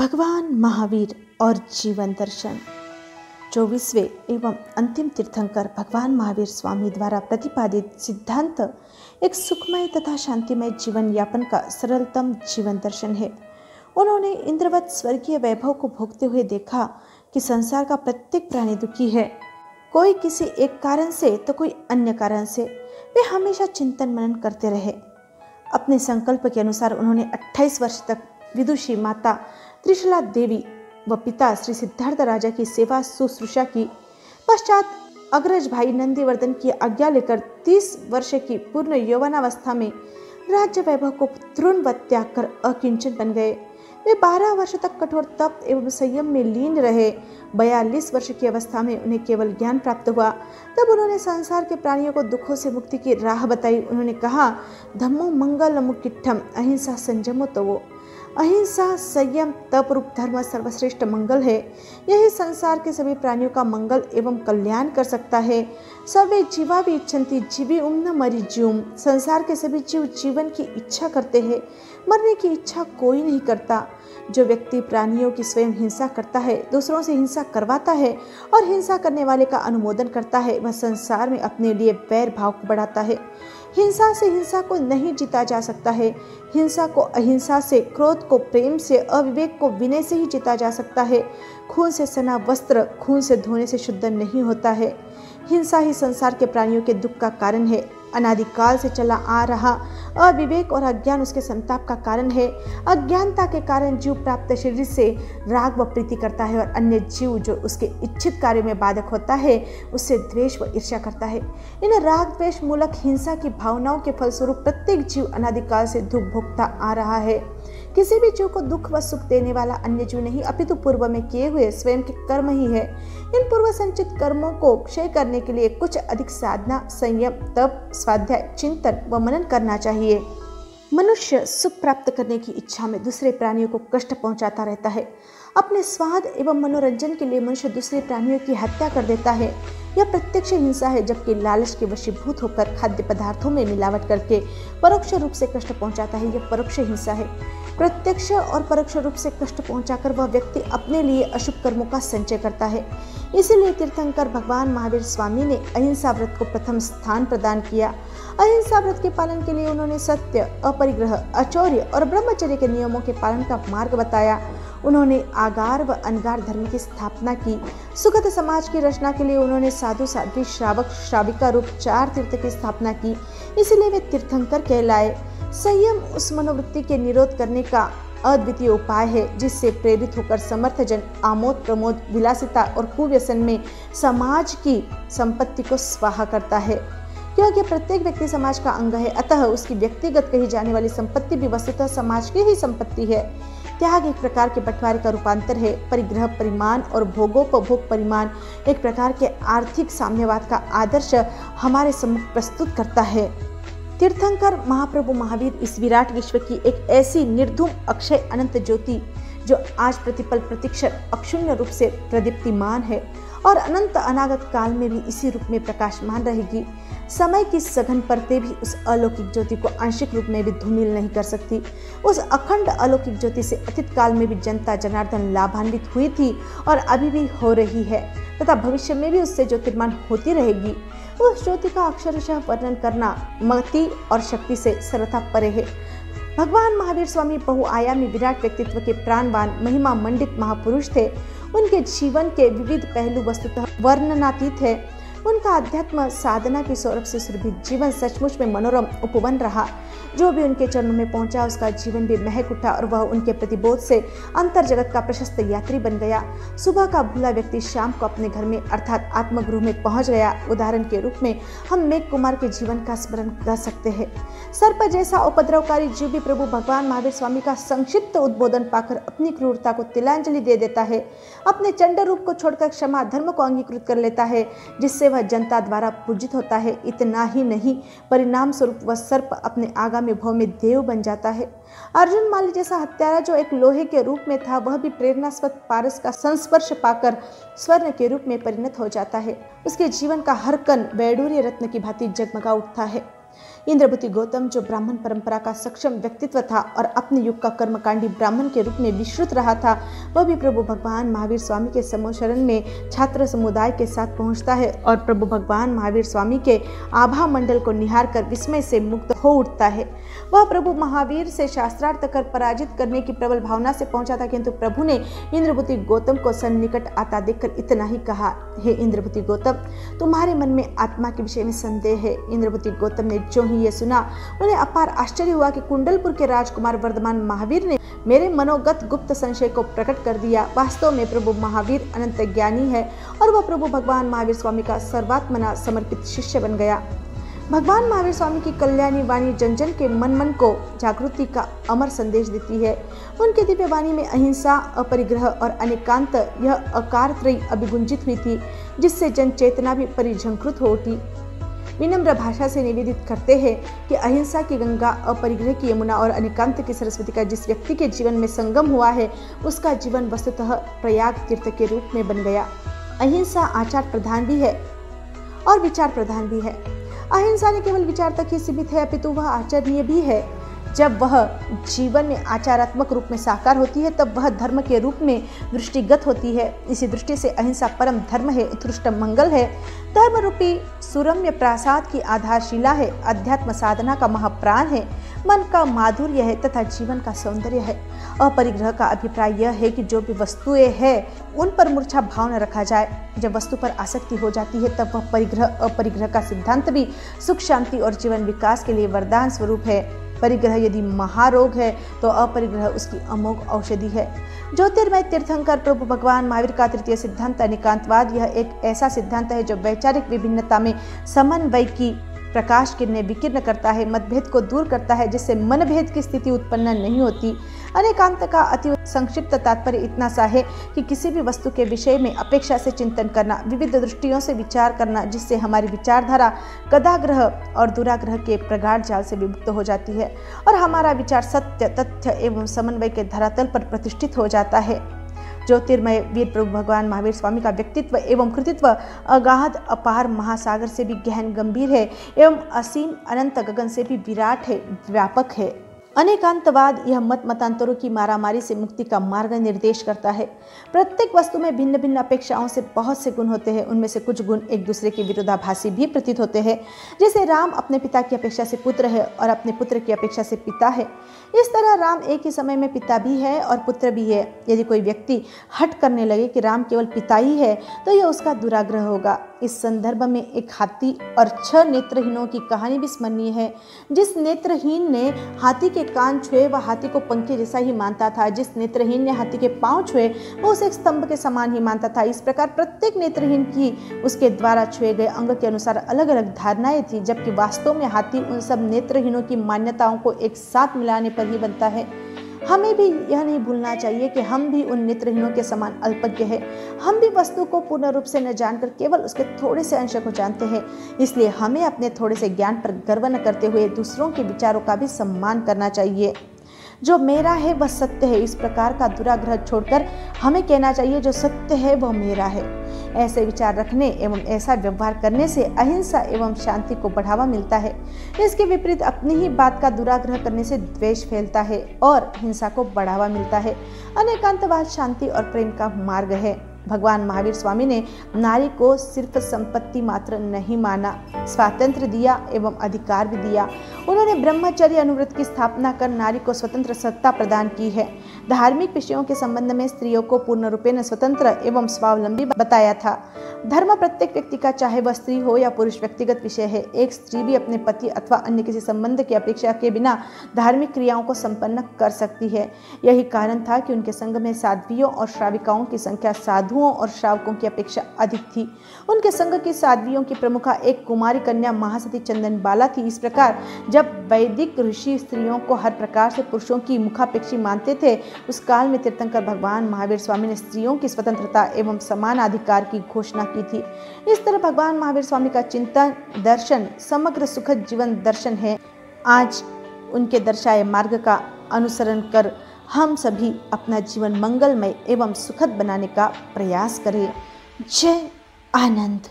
भगवान महावीर और जीवन दर्शन 24वें एवं अंतिम तीर्थंकर भगवान महावीर स्वामी द्वारा प्रतिपादित सिद्धांत एक सुखमय तथा शांतिमय जीवन यापन का सरलतम जीवन दर्शन है। उन्होंने इंद्रवत स्वर्गीय वैभव को भोगते हुए देखा कि संसार का प्रत्येक प्राणी दुखी है, कोई किसी एक कारण से तो कोई अन्य कारण से। वे हमेशा चिंतन मनन करते रहे। अपने संकल्प के अनुसार उन्होंने 28 वर्ष तक विदुषी माता त्रिशला देवी व पिता श्री सिद्धार्थ राजा की सेवा शुश्रूषा की। पश्चात अग्रज भाई नंदीवर्धन की आज्ञा लेकर 30 वर्ष की पूर्ण यौवनावस्था में राज्य वैभव को तृणवत त्याग कर अकिंचन बन गए। वे 12 वर्ष तक कठोर तप एवं संयम में लीन रहे। 42 वर्ष की अवस्था में उन्हें केवल ज्ञान प्राप्त हुआ। तब उन्होंने संसार के प्राणियों को दुखों से मुक्ति की राह बताई। उन्होंने कहा, धम्मो मंगलमुकिट्ठम अहिंसा संयमो तवो। अहिंसा संयम तप रूप धर्म सर्वश्रेष्ठ मंगल है। यही संसार के सभी प्राणियों का मंगल एवं कल्याण कर सकता है। सर्वे जीवा भी इच्छन्ति जीवी न मरी जीवम। संसार के सभी जीव जीवन की इच्छा करते हैं, मरने की इच्छा कोई नहीं करता। जो व्यक्ति प्राणियों की स्वयं हिंसा करता है, दूसरों से हिंसा करवाता है और हिंसा करने वाले का अनुमोदन करता है, वह संसार में अपने लिए वैर भाव को बढ़ाता है। हिंसा से हिंसा को नहीं जीता जा सकता है। हिंसा को अहिंसा से, क्रोध को प्रेम से, अविवेक को विनय से ही जीता जा सकता है। खून से सना वस्त्र खून से धोने से शुद्ध नहीं होता है। हिंसा ही संसार के प्राणियों के दुख का कारण है। अनादिकाल से चला आ रहा अविवेक और अज्ञान उसके संताप का कारण है। अज्ञानता के कारण जीव प्राप्त शरीर से राग व प्रीति करता है और अन्य जीव जो उसके इच्छित कार्य में बाधक होता है उससे द्वेष व ईर्ष्या करता है। इन राग द्वेष मूलक हिंसा की भावनाओं के फलस्वरूप प्रत्येक जीव अनादिकाल से दुख भोगता आ रहा है। किसी भी जीव को दुख व सुख देने वाला अन्य जीव नहीं, अपितु पूर्व में किए हुए स्वयं के कर्म ही है। इन पूर्व संचित कर्मों को क्षय करने के लिए कुछ अधिक साधना, संयम, तप, स्वाध्याय, चिंतन व मनन करना चाहिए। मनुष्य सुख प्राप्त करने की इच्छा में दूसरे प्राणियों को कष्ट पहुंचाता रहता है। अपने स्वाद एवं मनोरंजन के लिए मनुष्य दूसरे प्राणियों की हत्या कर देता है। यह प्रत्यक्ष हिंसा है, जबकि लालच के वशीभूत होकर खाद्य पदार्थों में मिलावट करके परोक्ष रूप से कष्ट पहुंचाता है, यह परोक्ष हिंसा है। प्रत्यक्ष और परोक्ष रूप से कष्ट पहुंचाकर वह व्यक्ति अपने लिए अशुभ कर्मों का संचय करता है। इसीलिए तीर्थंकर भगवान महावीर स्वामी ने अहिंसा व्रत को प्रथम स्थान प्रदान किया। अहिंसा व्रत के पालन के लिए उन्होंने सत्य, अपरिग्रह, अचौर्य और ब्रह्मचर्य के नियमों के पालन का मार्ग बताया। उन्होंने आगार व अनगार धर्म की स्थापना की। सुखद समाज की रचना के लिए उन्होंने साधु, साध्वी, श्रावक, श्राविका रूप 4 तीर्थ की स्थापना की। इसलिए वे तीर्थंकर कहलाए। संयम उस मनोवृत्ति के निरोध करने का अद्वितीय उपाय है जिससे प्रेरित होकर समर्थजन आमोद प्रमोद, विलासिता और कुव्यसन में समाज की संपत्ति को स्वाहा करता है। क्योंकि प्रत्येक व्यक्ति समाज का अंग है, अतः उसकी व्यक्तिगत कही जाने वाली संपत्ति भी वस्तुतः समाज की ही संपत्ति है। त्याग एक प्रकार के बंटवारे का रूपांतर है। परिग्रह परिमाण और भोगोपभोग परिमाण एक प्रकार के आर्थिक साम्यवाद का आदर्श हमारे सम्मुख प्रस्तुत करता है। तीर्थंकर महाप्रभु महावीर इस विराट विश्व की एक ऐसी निर्धूम अक्षय अनंत ज्योति जो आज प्रतिपल प्रतिक्षण अक्षुण्य रूप से प्रदीप्तिमान है और अनंत अनागत काल में भी इसी रूप में प्रकाशमान रहेगी। समय की सघन परतें भी उस अलौकिक ज्योति को आंशिक रूप में भी धूमिल नहीं कर सकती। उस अखंड अलौकिक ज्योति से अतीत काल में भी जनता जनार्दन लाभान्वित हुई थी और अभी भी हो रही है तथा भविष्य में भी उससे ज्योतिर्मान होती रहेगी। उस ज्योति का अक्षरशः वर्णन करना मति और शक्ति से सर्वथा परे है। भगवान महावीर स्वामी बहुआयामी विराट व्यक्तित्व के प्राणवान महिमा मंडित महापुरुष थे। उनके जीवन के विविध पहलू वस्तुतः वर्णनातीत है। उनका अध्यात्म साधना की सौरभ से सुरभित जीवन सचमुच में मनोरम उपवन रहा। जो भी उनके चरणों में पहुंचा उसका जीवन भी महक उठा और वह उनके प्रतिबोध से अंतर जगत का प्रशस्त यात्री बन गया। सुबह का भूला व्यक्ति शाम को अपने घर में अर्थात आत्मगृह में पहुंच गया। उदाहरण के रूप में हम मेघ कुमार के जीवन का स्मरण कर सकते हैं। सर्प जैसा उपद्रवकारी जीव भी प्रभु भगवान महावीर स्वामी का संक्षिप्त उद्बोधन पाकर अपनी क्रूरता को तिलांजलि दे देता है। अपने चंड रूप को छोड़कर क्षमा धर्म को अंगीकृत कर लेता है, जिससे वह जनता द्वारा पूजित होता है। इतना ही नहीं, परिणाम स्वरूप वह सर्प अपने आगामी भाव में देव बन जाता है। अर्जुन माली जैसा हत्यारा जो एक लोहे के रूप में था, वह भी प्रेरणास्पद पारस का संस्पर्श पाकर स्वर्ण के रूप में परिणत हो जाता है। उसके जीवन का हर कण वैडूर्य रत्न की भांति जगमगा उठता है। इंद्रभूति गौतम, जो ब्राह्मण परंपरा का सक्षम व्यक्तित्व था और अपने युग का कर्मकांडी ब्राह्मण के रूप में विश्रुत रहा था, वह भी प्रभु भगवान महावीर स्वामी के समूह शरण में छात्र समुदाय के साथ पहुंचता है और प्रभु भगवान महावीर स्वामी के आभा मंडल को निहार कर विस्मय से मुक्त हो उठता है। वह प्रभु महावीर से शास्त्रार्थ कर पराजित करने की प्रबल भावना से पहुंचा था, किंतु प्रभु ने इंद्रभूति गौतम को सन्निकट आता देखकर इतना ही कहा, हे इंद्रभूति गौतम, तुम्हारे मन में आत्मा के विषय में संदेह है। इंद्रभूति गौतम ने जो ही ये सुना, उन्हें अपार आश्चर्य हुआ कि कुंडलपुर के राजकुमार वर्धमान महावीर ने मेरे मनोगत गुप्त संशय को प्रकट कर दिया। वास्तव में प्रभु महावीर अनंत ज्ञानी है और वह प्रभु भगवान महावीर स्वामी का सर्वात्मना समर्पित शिष्य बन गया। भगवान महावीर स्वामी की कल्याणी वाणी जन जन के मन मन को जागृति का अमर संदेश देती है। उनकी दिव्य वाणी में अहिंसा, अपरिग्रह और अनेकांत यह अकारत्रयी अभिगुंजित हुई थी, जिससे जन चेतना भी परिझंकृत हो उठी। विनम्र भाषा से निवेदित करते हैं कि अहिंसा की गंगा, अपरिग्रह की यमुना और अनेकांत की सरस्वती का जिस व्यक्ति के जीवन में संगम हुआ है, उसका जीवन वस्तुतः प्रयाग तीर्थ के रूप में बन गया। अहिंसा आचार प्रधान भी है और विचार प्रधान भी है। अहिंसा न केवल विचार तक ही सीमित है, अपितु वह आचरणीय भी है। जब वह जीवन में आचारात्मक रूप में साकार होती है, तब वह धर्म के रूप में दृष्टिगत होती है। इसी दृष्टि से अहिंसा परम धर्म है, उत्कृष्ट मंगल है, धर्म रूपी सुरम्य प्रासाद की आधारशिला है, अध्यात्म साधना का महाप्राण है, मन का माधुर्य है तथा जीवन का सौंदर्य है। अपरिग्रह का अभिप्राय यह है कि जो भी वस्तुएं हैं उन पर मूर्छा भाव न रखा जाए। जब वस्तु पर आसक्ति हो जाती है, तब वह परिग्रह अपरिग्रह का सिद्धांत भी सुख शांति और जीवन विकास के लिए वरदान स्वरूप है। परिग्रह यदि महारोग है तो अपरिग्रह उसकी अमोघ औषधि है। ज्योतिर्मय तीर्थंकर प्रभु भगवान महावीर का तृतीय सिद्धांत अनेकांतवाद, यह एक ऐसा सिद्धांत है जो वैचारिक विभिन्नता में समन्वय की प्रकाश किरणें विकीर्ण करता है, मतभेद को दूर करता है, जिससे मनभेद की स्थिति उत्पन्न नहीं होती। अनेकांत का अति संक्षिप्त तात्पर्य इतना सा है कि किसी भी वस्तु के विषय में अपेक्षा से चिंतन करना, विविध दृष्टियों से विचार करना, जिससे हमारी विचारधारा गदाग्रह और दुराग्रह के प्रगाढ़ जाल से विमुक्त हो जाती है और हमारा विचार सत्य, तथ्य एवं समन्वय के धरातल पर प्रतिष्ठित हो जाता है। ज्योतिर्मय वीर प्रभु भगवान महावीर स्वामी का व्यक्तित्व एवं कृतित्व अगाध अपार महासागर से भी गहन गंभीर है एवं असीम अनंत गगन से भी विराट है, व्यापक है। अनेकांतवाद यह मत मतांतरों की मारामारी से मुक्ति का मार्ग निर्देश करता है। प्रत्येक वस्तु में भिन्न भिन्न अपेक्षाओं से बहुत से गुण होते हैं। उनमें से कुछ गुण एक दूसरे के विरोधाभासी भी प्रतीत होते हैं। जैसे राम अपने पिता की अपेक्षा से पुत्र है और अपने पुत्र की अपेक्षा से पिता है, इस तरह राम एक ही समय में पिता भी है और पुत्र भी है। यदि कोई व्यक्ति हट करने लगे कि राम केवल पिता ही है, तो यह उसका दुराग्रह होगा। इस संदर्भ में एक हाथी और 6 नेत्रहीनों की कहानी भी स्मरणीय है। जिस नेत्रहीन ने हाथी के कान छुए वह हाथी को पंखे जैसा ही मानता था, जिस नेत्रहीन ने हाथी के पांव छुए वह उसे एक स्तंभ के समान ही मानता था। इस प्रकार प्रत्येक नेत्रहीन की उसके द्वारा छुए गए अंग के अनुसार अलग अलग धारणाएं थी, जबकि वास्तव में हाथी उन सब नेत्रहीनों की मान्यताओं को एक साथ मिलाने पर ही बनता है। हमें भी यह नहीं भूलना चाहिए कि हम भी उन नेत्रहीनों के समान अल्पज्ञ हैं। हम भी वस्तु को पूर्ण रूप से न जानकर केवल उसके थोड़े से अंश को जानते हैं। इसलिए हमें अपने थोड़े से ज्ञान पर गर्व न करते हुए दूसरों के विचारों का भी सम्मान करना चाहिए। जो मेरा है वह सत्य है, इस प्रकार का दुराग्रह छोड़कर हमें कहना चाहिए जो सत्य है वह मेरा है। ऐसे विचार रखने एवं ऐसा व्यवहार करने से अहिंसा एवं शांति को बढ़ावा मिलता है। इसके विपरीत अपनी ही बात का दुराग्रह करने से द्वेष फैलता है और हिंसा को बढ़ावा मिलता है। अनेकांतवाद शांति और प्रेम का मार्ग है। भगवान महावीर स्वामी ने नारी को सिर्फ संपत्ति मात्र नहीं माना, स्वातंत्र्य दिया एवं अधिकार भी दिया। उन्होंने ब्रह्मचर्य अनुव्रत की स्थापना कर नारी को स्वतंत्र सत्ता प्रदान की है। धार्मिक विषयों के संबंध में स्त्रियों को पूर्ण रूपेण स्वतंत्र एवं स्वावलंबी बताया था। धर्म प्रत्येक व्यक्ति का, चाहे वह स्त्री हो या पुरुष, व्यक्तिगत विषय है। एक स्त्री भी अपने पति अथवा अन्य किसी संबंध की अपेक्षा के बिना धार्मिक क्रियाओं को संपन्न कर सकती है। यही कारण था कि उनके संग में साध्वियों और श्राविकाओं की संख्या साधुओं और श्रावकों की अपेक्षा अधिक थी। उनके संग की साध्वियों की प्रमुखा एक कुमारी कन्या महासती चंदनबाला थी। इस प्रकार जब वैदिक ऋषि स्त्रियों को हर प्रकार से पुरुषों की मुखापेक्षी मानते थे, उस काल में तीर्थंकर भगवान महावीर स्वामी ने स्त्रियों की स्वतंत्रता एवं समान अधिकार की घोषणा की थी। इस तरह भगवान महावीर स्वामी का चिंतन दर्शन समग्र सुखद जीवन दर्शन है। आज उनके दर्शाए मार्ग का अनुसरण कर हम सभी अपना जीवन मंगलमय एवं सुखद बनाने का प्रयास करें। जय आनंद।